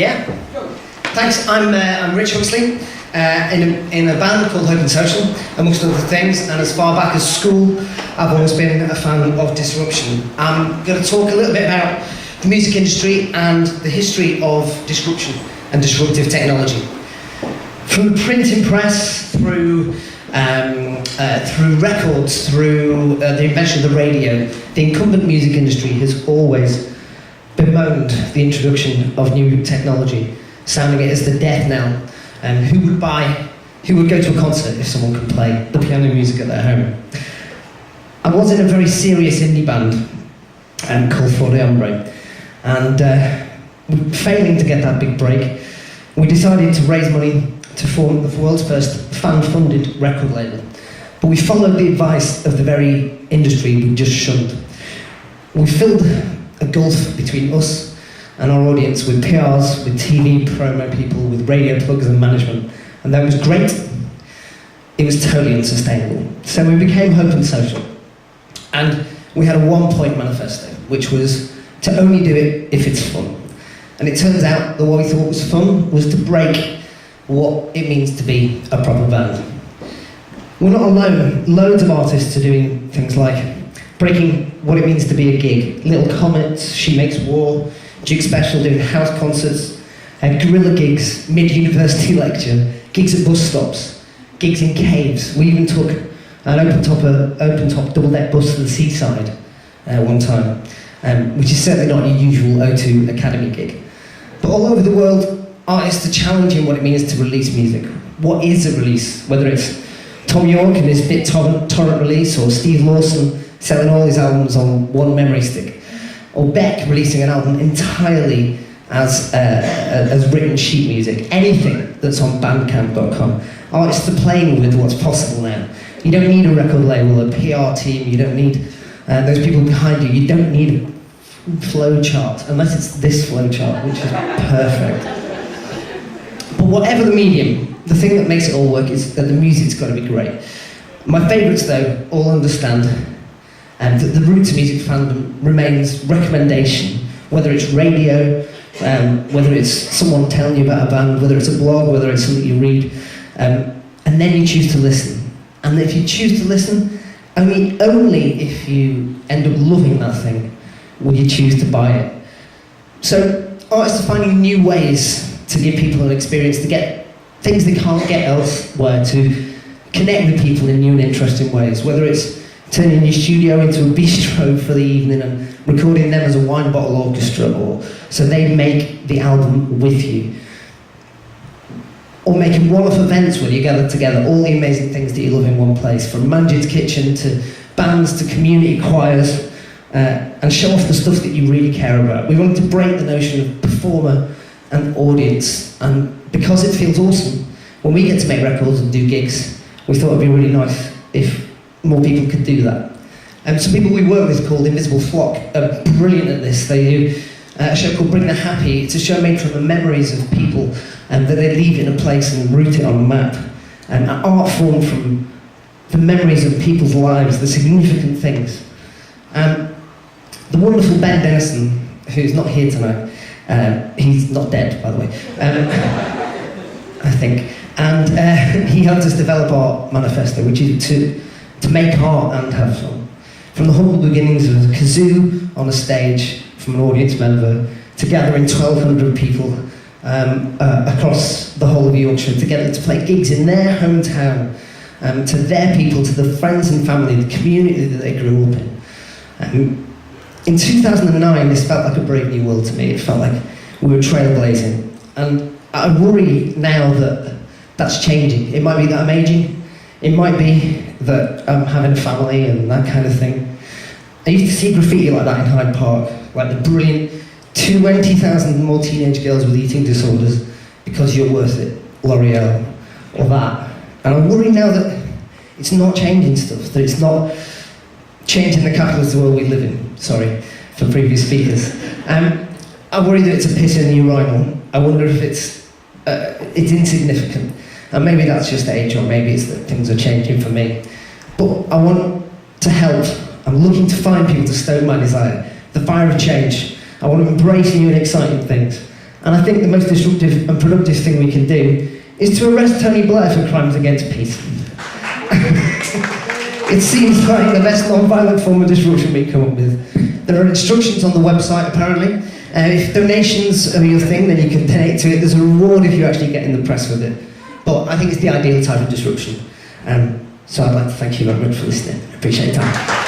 Yeah. Thanks. I'm Rich Huxley in a band called Hope and Social, amongst other things. And as far back as school, I've always been a fan of disruption. I'm going to talk a little bit about the music industry and the history of disruption and disruptive technology. From the printing press through records, through the invention of the radio, the incumbent music industry has always bemoaned the introduction of new technology, sounding it as the death knell. And who would go to a concert if someone could play the piano music at their home? I was in a very serious indie band called For the Hombre, and failing to get that big break, we decided to raise money to form the world's first fan-funded record label. But we followed the advice of the very industry we just shunned. We filled a gulf between us and our audience with PRs, with TV promo people, with radio plugs and management. And that was great. It was totally unsustainable. So we became Hope and Social. And we had a one-point manifesto, which was to only do it if it's fun. And it turns out that what we thought was fun was to break what it means to be a proper band. We're not alone. Loads of artists are doing things like breaking what it means to be a gig. Little Comets, She Makes War, Jig Special doing house concerts, guerrilla gigs, mid-university lecture, gigs at bus stops, gigs in caves. We even took an open-top double-deck bus to the seaside one time, which is certainly not a usual O2 Academy gig. But all over the world, artists are challenging what it means to release music. What is a release? Whether it's Tom York and his BitTorrent release, or Steve Lawson selling all his albums on one memory stick, or Beck releasing an album entirely as written sheet music. Anything that's on Bandcamp.com. Artists are playing with what's possible now. You don't need a record label, a PR team, you don't need those people behind you. You don't need a flow chart, unless it's this flow chart, which is perfect. But whatever the medium, the thing that makes it all work is that the music's got to be great. My favourites, though, all understand that the root to music fandom remains recommendation, whether it's radio, whether it's someone telling you about a band, whether it's a blog, whether it's something you read, and then you choose to listen. And if you choose to listen, only if you end up loving that thing will you choose to buy it. So artists are finding new ways to give people an experience, to get things they can't get elsewhere, to connect with people in new and interesting ways, whether it's turning your studio into a bistro for the evening and recording them as a wine bottle orchestra, or so they make the album with you, or making one-off events where you gather together all the amazing things that you love in one place, from Manjit's Kitchen to bands to community choirs, and show off the stuff that you really care about. We wanted to break the notion of performer and audience, and because it feels awesome when we get to make records and do gigs, we thought it'd be really nice if more people could do that. Some people we work with called Invisible Flock are brilliant at this. They do a show called Bring the Happy. It's a show made from the memories of people that they leave in a place and root it on a map. An art form from the memories of people's lives, the significant things. The wonderful Ben Dennison, who's not here tonight, he's not dead, by the way, I think. And he helped us develop our manifesto, which is to make art and have fun. From the humble beginnings of a kazoo on a stage from an audience member, to gathering 1,200 people across the whole of Yorkshire together to play gigs in their hometown, to their people, to the friends and family, the community that they grew up in. In 2009, this felt like a brave new world to me. It felt like we were trailblazing. And I worry now that that's changing. It might be that I'm aging. It might be that I'm having a family and that kind of thing. I used to see graffiti like that in Hyde Park, like the brilliant 20,000 more teenage girls with eating disorders because you're worth it, L'Oreal, or that. And I worry now that it's not changing stuff, that it's not changing the capitalist world we live in. Sorry for previous speakers. I worry that it's a piss in the urinal. I wonder if it's insignificant. And maybe that's just age, or maybe it's that things are changing for me. But I want to help. I'm looking to find people to stoke my desire, the fire of change. I want to embrace new and exciting things. And I think the most disruptive and productive thing we can do is to arrest Tony Blair for crimes against peace. It seems like the best non-violent form of disruption we come up with. There are instructions on the website, apparently. If donations are your thing, then you can donate to it. There's a reward if you actually get in the press with it. But I think it's the ideal type of disruption. So I'd like to thank you very much for listening. Appreciate your time.